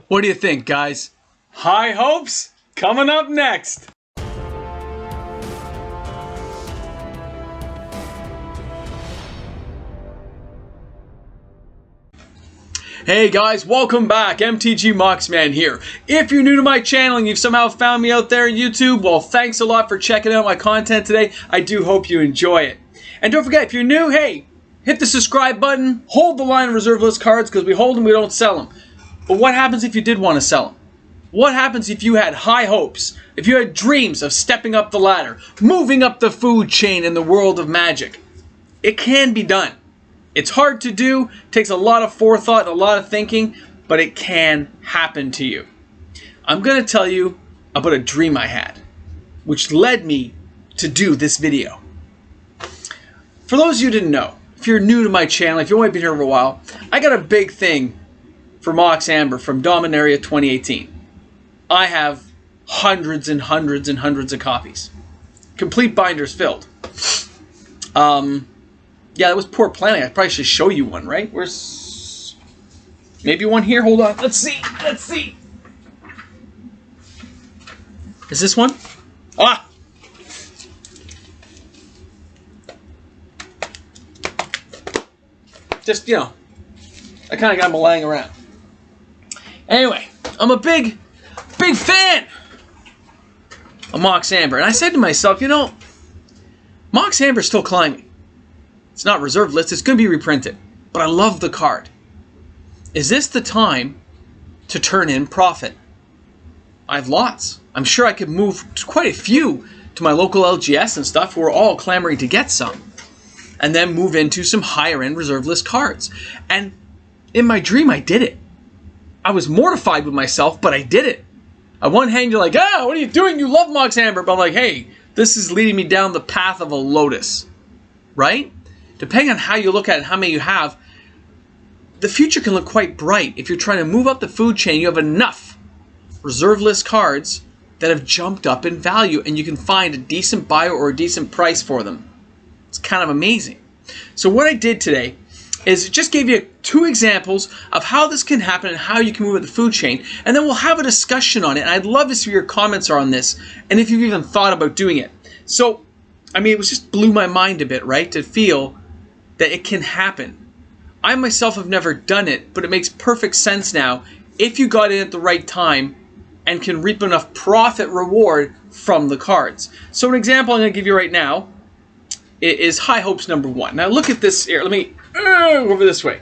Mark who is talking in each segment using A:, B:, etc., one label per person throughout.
A: What do you think, guys? High hopes? Coming up next. Hey guys, welcome back. MTG Moxman here. If you're new to my channel and you've somehow found me out there on YouTube, well, thanks a lot for checking out my content today. I do hope you enjoy it. And don't forget, if you're new, hey, hit the subscribe button, hold the line of reserve list cards, because we hold them, we don't sell them. But what happens if you did want to sell them? What happens if you had high hopes, if you had dreams of stepping up the ladder, moving up the food chain in the world of Magic? It can be done. It's hard to do, takes a lot of forethought and a lot of thinking, but it can happen to you. I'm going to tell you about a dream I had, which led me to do this video. For those of you who didn't know, if you're new to my channel, if you've only been here for a while, I got a big thing for Mox Amber from Dominaria 2018. I have hundreds and hundreds and hundreds of copies. Complete binders filled. Yeah, that was poor planning. I probably should show you one, right? Where's... maybe one here? Hold on. Let's see. Let's see. Is this one? Ah! Just, you know, I kind of got them lying around. Anyway, I'm a big fan of Mox Amber. And I said to myself, you know, Mox Amber's still climbing. It's not reserved list, it's going to be reprinted. But I love the card. Is this the time to turn in profit? I have lots. I'm sure I could move quite a few to my local LGS and stuff who are all clamoring to get some. And then move into some higher end reserved list cards. And in my dream, I did it. I was mortified with myself, but I did it. On one hand, you're like, ah, what are you doing? You love Mox Amber. But I'm like, hey, this is leading me down the path of a lotus. Right? Depending on how you look at it and how many you have, the future can look quite bright. If you're trying to move up the food chain, you have enough reserve list cards that have jumped up in value and you can find a decent buy or a decent price for them. It's kind of amazing. So what I did today is just gave you 2 examples of how this can happen and how you can move up the food chain. And then we'll have a discussion on it. And I'd love to see what your comments are on this and if you've even thought about doing it. So, I mean, it was just blew my mind a bit, right? To feel that it can happen. I myself have never done it, but it makes perfect sense now if you got in at the right time and can reap enough profit reward from the cards. So an example I'm going to give you right now is High Hopes number 1. Now look at this here. Let me go over this way.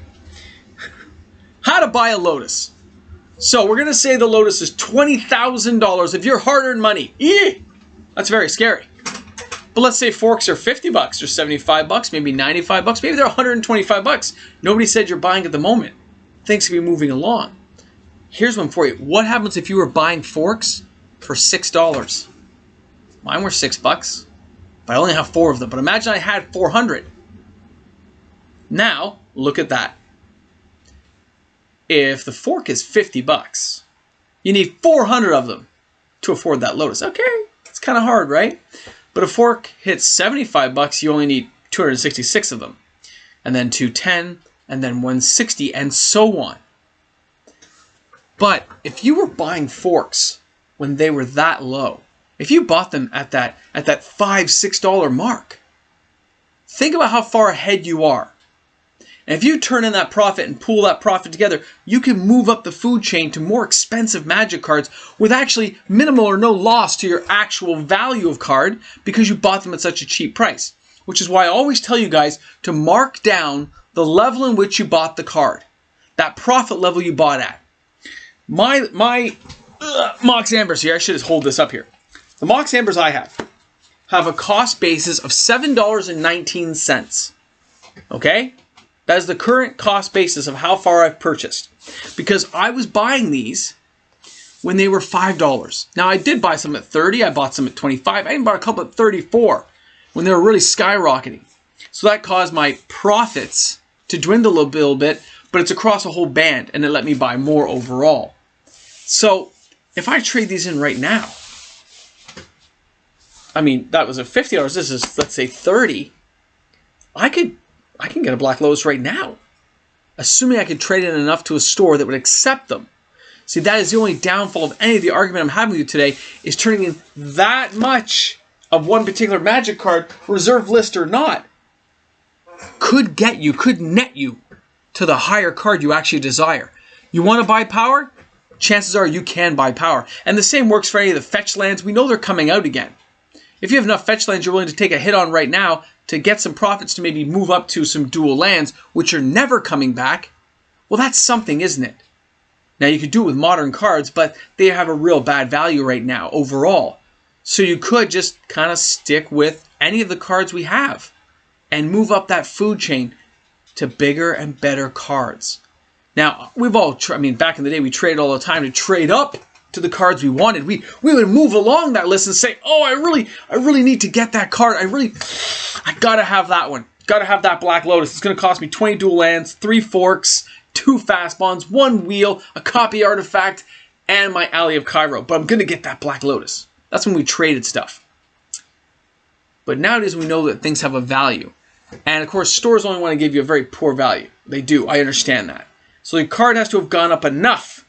A: How to buy a Lotus. So we're going to say the Lotus is $20,000 of your hard-earned money. Eee! That's very scary. But let's say forks are 50 bucks or 75 bucks, maybe 95 bucks, maybe they're 125 bucks. Nobody said you're buying at the moment. Things could be moving along. Here's one for you. What happens if you were buying forks for $6? Mine were 6 bucks, but I only have 4 of them. But imagine I had 400. Now, look at that. If the fork is 50 bucks, you need 400 of them to afford that Lotus. Okay, it's kind of hard, right? But a fork hits 75 bucks, you only need 266 of them. And then 210, and then 160, and so on. But if you were buying forks when they were that low, if you bought them at that $5, $6 mark, think about how far ahead you are. And if you turn in that profit and pool that profit together, you can move up the food chain to more expensive Magic cards with actually minimal or no loss to your actual value of card because you bought them at such a cheap price. Which is why I always tell you guys to mark down the level in which you bought the card. That profit level you bought at. My Mox Ambers here, I should just hold this up here. The Mox Ambers I have a cost basis of $7.19. Okay? That is the current cost basis of how far I've purchased. Because I was buying these when they were $5. Now, I did buy some at 30. I bought some at 25. I even bought a couple at 34 when they were really skyrocketing. So that caused my profits to dwindle a little bit, but it's across a whole band, and it let me buy more overall. So if I trade these in right now, I mean, that was at $50. This is, let's say, 30. I can get a Black Lotus right now, assuming I could trade in enough to a store that would accept them. See, that is the only downfall of any of the argument I'm having with you today, is turning in that much of one particular Magic card, reserve list or not, could net you to the higher card you actually desire. You want to buy power? Chances are you can buy power. And the same works for any of the fetch lands. We know they're coming out again. If you have enough fetch lands you're willing to take a hit on right now to get some profits to maybe move up to some dual lands, which are never coming back, well, that's something, isn't it? Now, you could do it with modern cards, but they have a real bad value right now overall. So you could just kind of stick with any of the cards we have and move up that food chain to bigger and better cards. Now, we've all, back in the day, we traded all the time to trade up to the cards we wanted. We would move along that list and say, oh, I really need to get that card. I gotta have that one. Gotta have that Black Lotus. It's gonna cost me 20 dual lands, 3 forks, 2 fast bonds, 1 wheel, a copy artifact, and my Alley of Cairo. But I'm gonna get that Black Lotus. That's when we traded stuff. But nowadays we know that things have a value. And of course, stores only want to give you a very poor value. They do, I understand that. So the card has to have gone up enough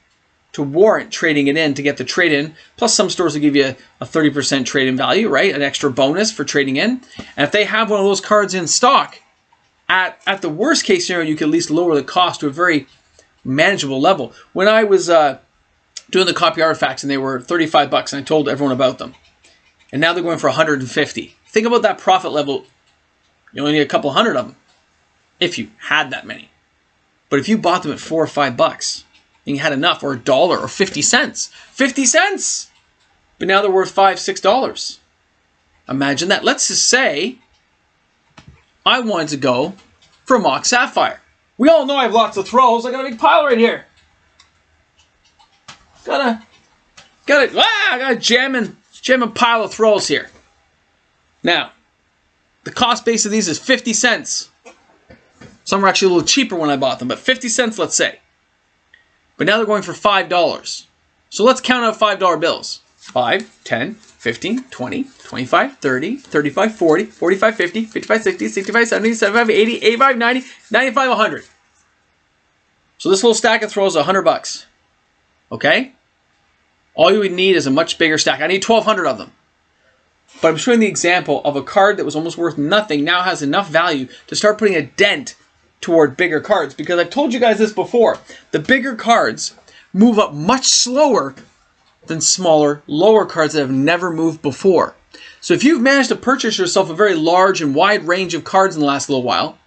A: to warrant trading it in to get the trade-in. Plus, some stores will give you a 30% trade-in value, right? An extra bonus for trading in. And if they have one of those cards in stock, at the worst case scenario, you can at least lower the cost to a very manageable level. When I was doing the copy artifacts and they were $35 and I told everyone about them. And now they're going for $150. Think about that profit level. You only need a couple hundred of them if you had that many. But if you bought them at $4 or $5 and you had enough, or $1 or 50 cents. 50 cents! But now they're worth $5, $6. Imagine that. Let's just say I wanted to go for a Mock Sapphire. We all know I have lots of throws. I got a big pile right here. I got a jamming pile of throws here. Now, the cost base of these is 50 cents. Some were actually a little cheaper when I bought them, but 50 cents, let's say. But now they're going for $5. So let's count out $5 bills. 5, 10, 15, 20, 25, 30, 35, 40, 45, 50, 55, 60, 65, 70, 75, 80, 85, 90, 95, 100. So this little stack of throws is $100. Okay? All you would need is a much bigger stack. I need 1,200 of them. But I'm showing the example of a card that was almost worth nothing now has enough value to start putting a dent toward bigger cards. Because I've told you guys this before. The bigger cards move up much slower than smaller, lower cards that have never moved before. So if you've managed to purchase yourself a very large and wide range of cards in the last little while,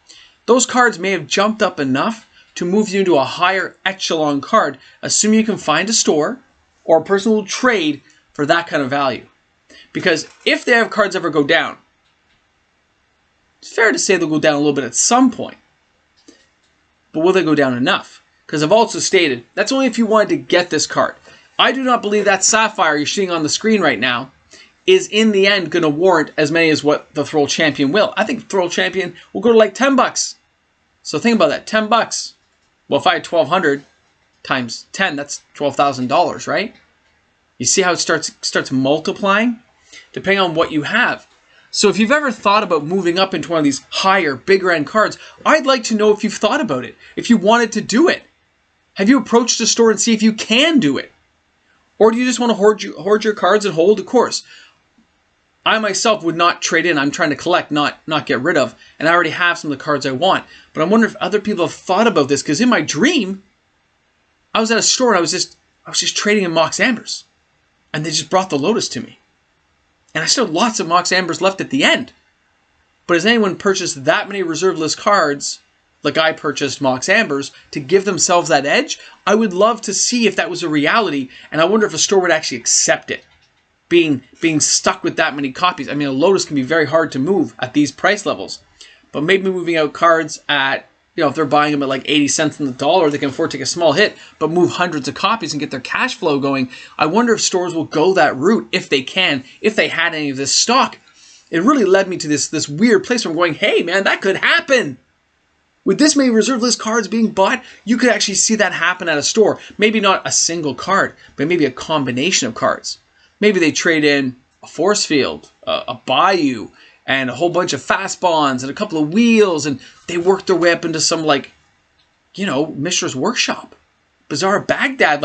A: those cards may have jumped up enough to move you into a higher echelon card, assuming you can find a store or a person who will trade for that kind of value. Because if they have cards ever go down, it's fair to say they'll go down a little bit at some point. But will they go down enough? Because I've also stated, that's only if you wanted to get this card. I do not believe that Sapphire you're seeing on the screen right now is in the end going to warrant as many as what the Throll Champion will. I think Throll Champion will go to like $10. So think about that, $10. Well, if I had 1,200 times 10, that's $12,000, right? You see how it starts multiplying? Depending on what you have. So if you've ever thought about moving up into one of these higher, bigger end cards, I'd like to know if you've thought about it. If you wanted to do it. Have you approached a store and see if you can do it? Or do you just want to hoard your cards and hold? Of course. I myself would not trade in. I'm trying to collect, not get rid of. And I already have some of the cards I want. But I'm wondering if other people have thought about this. Because in my dream, I was at a store and I was just trading in Mox Ambers. And they just brought the Lotus to me. And I still have lots of Mox Ambers left at the end. But has anyone purchased that many reserve list cards, like I purchased Mox Ambers, to give themselves that edge? I would love to see if that was a reality, and I wonder if a store would actually accept it. Being stuck with that many copies. I mean, a Lotus can be very hard to move at these price levels. But maybe moving out cards at, if they're buying them at like 80 cents on the dollar, they can afford to take a small hit, but move hundreds of copies and get their cash flow going. I wonder if stores will go that route if they can, if they had any of this stock. It really led me to this weird place where I'm going, hey man, that could happen. With this many reserve list cards being bought, you could actually see that happen at a store. Maybe not a single card, but maybe a combination of cards. Maybe they trade in a force field, a bayou, and a whole bunch of fast bonds and a couple of wheels, and they work their way up into some, Mishra's Workshop, Bazaar of Baghdad.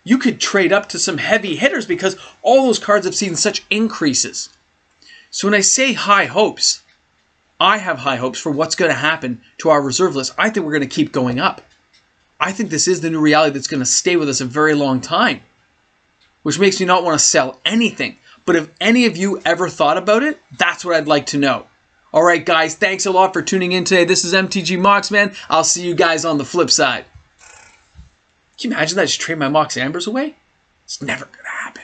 A: you could trade up to some heavy hitters because all those cards have seen such increases. So when I say high hopes, I have high hopes for what's going to happen to our reserve list. I think we're going to keep going up. I think this is the new reality that's going to stay with us a very long time, which makes me not want to sell anything. But if any of you ever thought about it, that's what I'd like to know. All right, guys, thanks a lot for tuning in today. This is MTG Moxman. I'll see you guys on the flip side. Can you imagine that I just trade my Mox Ambers away? It's never going to happen.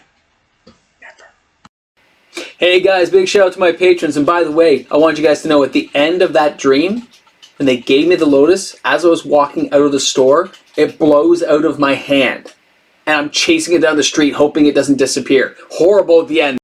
A: Never. Hey, guys, big shout out to my patrons. And by the way, I want you guys to know at the end of that dream, when they gave me the Lotus, as I was walking out of the store, it blows out of my hand. And I'm chasing it down the street, hoping it doesn't disappear. Horrible at the end.